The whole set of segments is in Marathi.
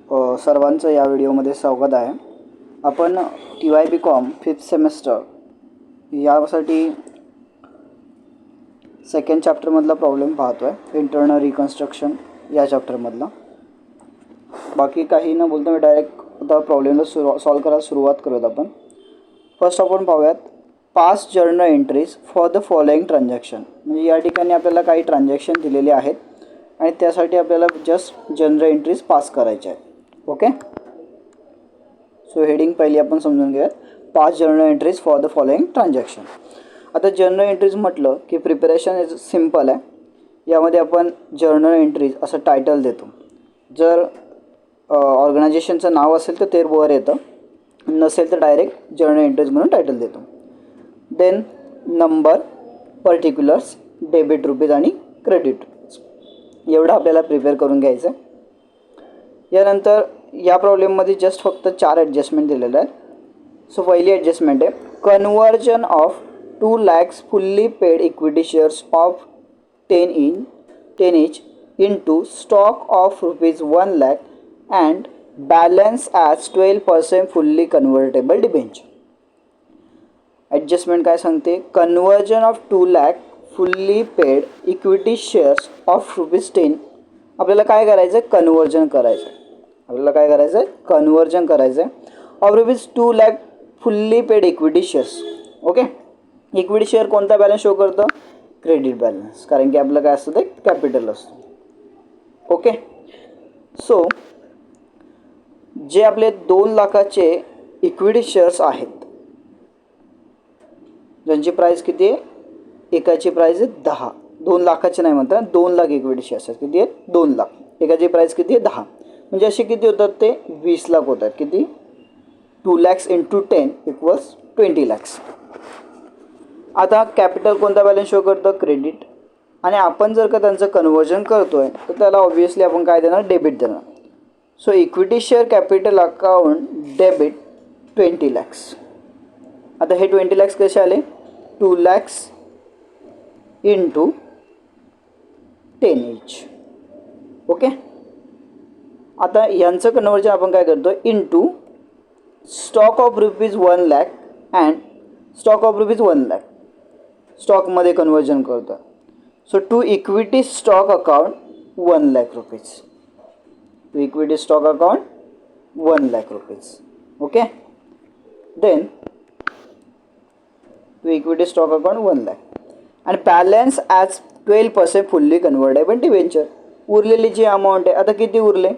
सर्वांचं या व्हिडिओमध्ये स्वागत आहे। आपण TYBCom 5th सेमेस्टर यासाठी सेकंड चॅप्टरमधला प्रॉब्लेम पाहतो आहे, इंटरनल रिकन्स्ट्रक्शन या चॅप्टरमधला। बाकी काही न बोलता मी डायरेक्ट आता प्रॉब्लेमला सॉल्व करायला सुरुवात करूयात आपण। फर्स्ट आपण पाहूयात pass journal entries for the following transaction. म्हणजे या ठिकाणी आपल्याला काही ट्रान्झॅक्शन दिलेले आहेत आणि त्यासाठी आपल्याला जस्ट जर्नल एंट्रीज पास करायच्या आहेत। ओके, सो हेडिंग पहिली आपण समजून घेऊयात, pass journal entries for the following transaction. आता जर्नल एंट्रीज म्हटलं की प्रिपरेशन इज सिम्पल आहे। यामध्ये आपण जर्नल एंट्रीज असं टायटल देतो। जर ऑर्गनायझेशनचं नाव असेल तर ते वर येतं, नसेल तर डायरेक्ट जर्नल एंट्रीज म्हणून टायटल देतो। Then number, particulars, debit rupees आणि क्रेडिट एवढं आपल्याला प्रिपेअर करून घ्यायचं आहे। यानंतर या प्रॉब्लेममध्ये जस्ट फक्त 4 ॲडजस्टमेंट दिलेले आहेत। सो पहिली ॲडजस्टमेंट आहे conversion of 2 lakhs fully paid equity shares of 10 each into stock of ₹1 lakh and balance as 12% fully convertible debenture। Adjustment काय सांगते, conversion of 2 lakh fully paid equity shares of ₹10 आपल्याला काय करायचं आहे, कन्वर्जन करायचं आहे। आपल्याला काय करायचं आहे, कन्वर्जन करायचं आहे of ₹2 lakh fully paid equity shares. Okay, equity share कोणता बॅलन्स शो करतं, क्रेडिट बॅलन्स, कारण की आपलं काय असतं ते कॅपिटल असतं। ओके, सो जे आपले 2 लाखाचे इक्विटी शेअर्स आहेत ज्यांची प्राइस किती आहे, एकाची प्राइस आहे 10, 2 लाखाचे नाही म्हणतात, 2 लाख इक्विटी शेअर्स आहेत। किती आहेत, 2 लाख, एकाची प्राइस किती आहे 10, म्हणजे असे किती होतात ते 20 लाख होतात। किती, 2 lakhs into 10 equals 20 lakhs। आता कॅपिटल कोणता बॅलन्स शो करतं, क्रेडिट, आणि आपण जर का त्यांचं कन्वर्जन करतोय तर त्याला ऑब्व्हियसली आपण काय देणार, डेबिट देणार। So equity share capital account debit 20 lakhs। आता हे 20 lakhs कसे आले, 2 lakhs into 10 each। ओके, आता यांचं कन्वर्जन आपण काय करतो, into stock of ₹1 lakh and stock of ₹1 lakh स्टॉकमध्ये कन्वर्जन करतो। So to equity stock account ₹1 lakh, to equity stock account ₹1 lakh। Okay, then to equity stock account 1 lakh आणि balance as 12% fully convertible debenture. उरलेली जी अमाऊंट आहे, आता किती उरले,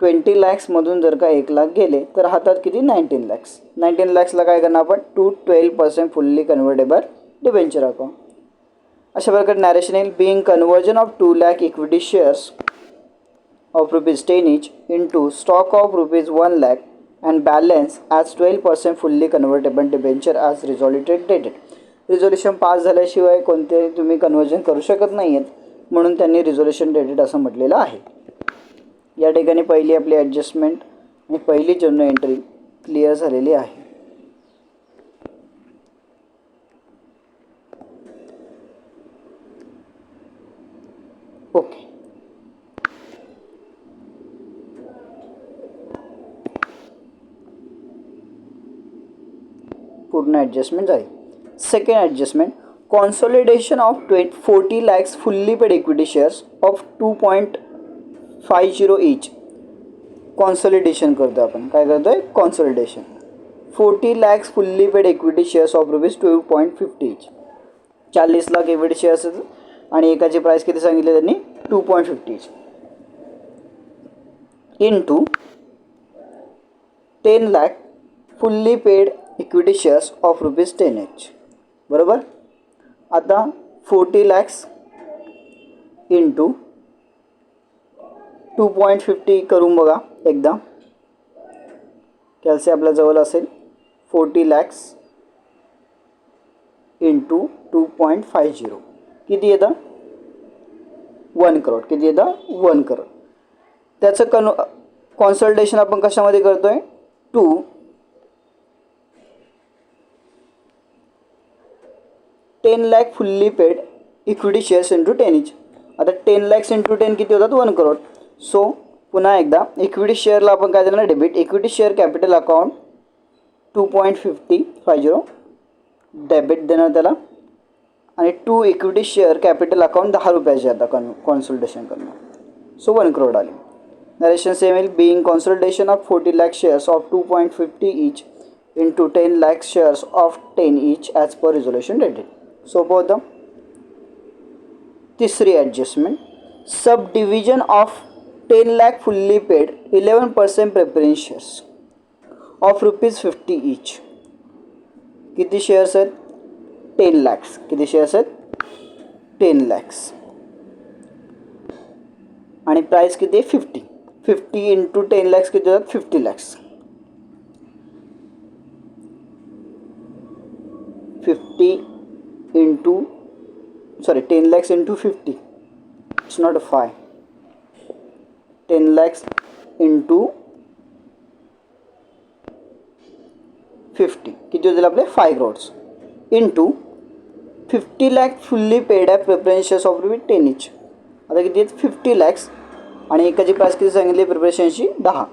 20 lakhsमधून जर का 1 लाख गेले तर हातात किती, 19 lakhs। 19 lakhsला काय करणार आपण, 12% फुल्ली कन्वर्टेबल डिबेंचर अकाउंट। अशा प्रकारे नॅरेशन येईल, being conversion of 2 lakh equity shares of ₹10 each into stock of ₹1 lakh and balance as 12% fully convertible debenture as resoluted dated। Resolution pass झाल्याशिवाय कोणते तुम्ही कन्वर्जन करू शकत नाही आहेत, म्हणून त्यांनी रिझोल्युशन डेटेड असं म्हटलेलं आहे। या ठिकाणी पहिली आपली ॲडजस्टमेंट आणि पहिली जर्नल एंट्री क्लिअर झालेली आहे। ओके, पूर्ण ॲडजस्टमेंट झाली। Second adjustment consolidation of 40 lakhs fully paid equity shares of 2.50 each। Consolidation करतो आपण, काय करतोय, consolidation 40 lakhs fully paid equity shares of ₹2.50 each। 40 lakh equity shares आणि एकाची प्राइस किती सांगितली त्यांनी, 2.50 each into 10 lakh fully paid equity shares of ₹10 each, बरोबर। आता 40 lakhs इंटू 2.50 करून बघा एकदा, कॅल्सी आपल्या जवळ असेल 40 lakhs इंटू 2.50 किती येतं, 1 crore। किती येतं, 1 crore। त्याचं कॉन्सल्टेशन आपण कशामध्ये करतोय, 10 lakh fully paid equity shares into 10 each। आता 10 lakhs इंटू 10 किती होतात, 1 crore। सो पुन्हा एकदा इक्विटी शेअरला आपण काय देणार debit. Equity share capital account 2.50 debit देणार त्याला. आणि 2 इक्विटी शेअर कॅपिटल अकाउंट 10 रुपयाचे आता कॉन्सल्टेशन करणार. सो 1 crore आली. नरेशन सेम येईल. Being consultation of 40 lakh shares of 2.50 each into 10 lakh shares of 10 each as per resolution dated. सोपं होतं. तिसरी adjustment. Sub division of 10 lakh fully paid 11% preference shares of ₹50 each. किती शेअर्स आहेत 10 lakhs. किती शेअर्स आहेत 10 lakhs. आणि प्राईस किती आहे 50 इंटू 10 lakhs किती होतात 50 lakhs. 10 lakhs into 50. It's not a 5. 10 lakhs into 50 किती होतील आपले 5 crores into 50 lakh fully paid आहे प्रेफरन्स शेअर्स ऑफ ₹10 each. आता किती आहेत 50 lakhs आणि एकाची प्राईस किती सांगितली प्रिपरेशनची 10.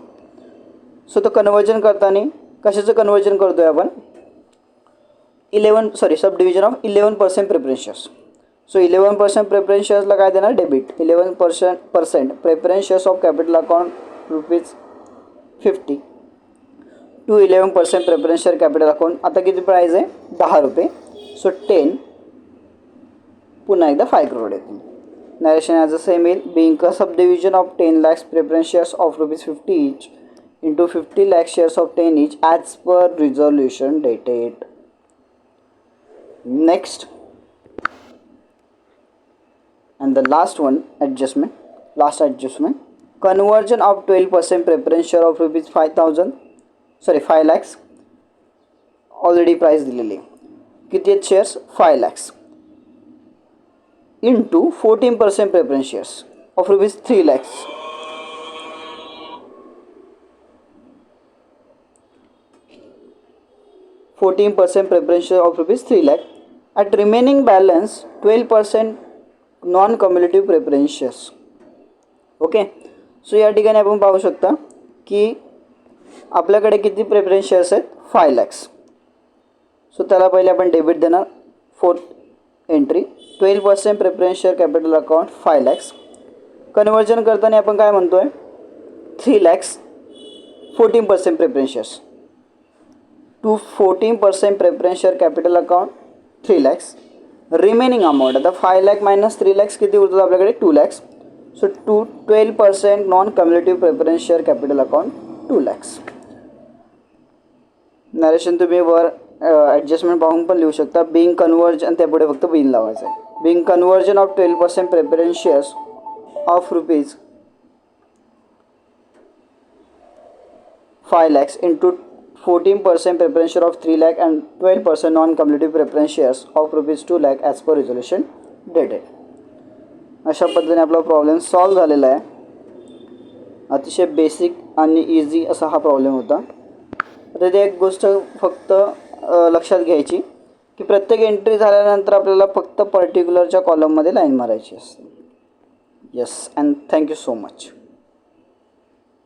सो तो कन्वर्जन करताना कशाचं कन्वर्जन करतो आहे आपण subdivision of 11% preference shares. So 11% preference शेअर्सला काय देणार debit. 11% preference shares of capital account ₹50 to 11% preference share capital account. आता किती प्राईज आहे 10 रुपये. सो 10 पुन्हा एकदा 5 crore येते. नरेशन ॲज अ सेम येईल. Being a sub division of 10 lakhs preference shares of ₹50 each into 50 lakh shares of 10 each as per resolution dated. Next and the last adjustment, conversion of 12% preference share of ₹5 lakhs. Already price दिलेली. किती आहेत shares 5 lakhs into 14% preference shares of ₹3 lakhs. (14% preference share of ₹3 lakh) at remaining balance 12% non cumulative preference shares. Okay. So या ठिकाणी आपण पाहू शकता की आपल्याकडे किती प्रेफरन्स शेअर्स आहेत 5 lakhs. सो त्याला पहिले आपण डेबिट देणार. 4th entry 12% preference share capital account 5 lakhs. Conversion करताना आपण काय म्हणतो आहे 3 lakhs 14% preference shares to 14% preference share capital account 3 lakhs. Remaining amount आता 5 lakh मायनस 3 lakhs किती उरतात आपल्याकडे 2 lakhs. So 12% non cumulative preference share capital account 2 lakhs. Narration तुम्ही वर ॲडजस्टमेंट पाहून पण लिहू शकता. बिईंग कन्वर्जन त्यापुढे फक्त बिन लावायचं आहे. Being conversion of 12% preference shares of ₹5 lakhs into 14% preference share of 3 lakh and 12% non-cumulative preference shares of ₹2 lakh as per resolution dated. अशा पद्धतीने आपला प्रॉब्लेम सॉल्व झालेला आहे. अतिशय बेसिक आणि इझी असा हा प्रॉब्लेम होता. आता ते एक गोष्ट फक्त लक्षात घ्यायची की प्रत्येक एंट्री झाल्यानंतर आपल्याला फक्त पर्टिक्युलरच्या कॉलममध्ये लाईन मारायची असते. Yes and thank you so much.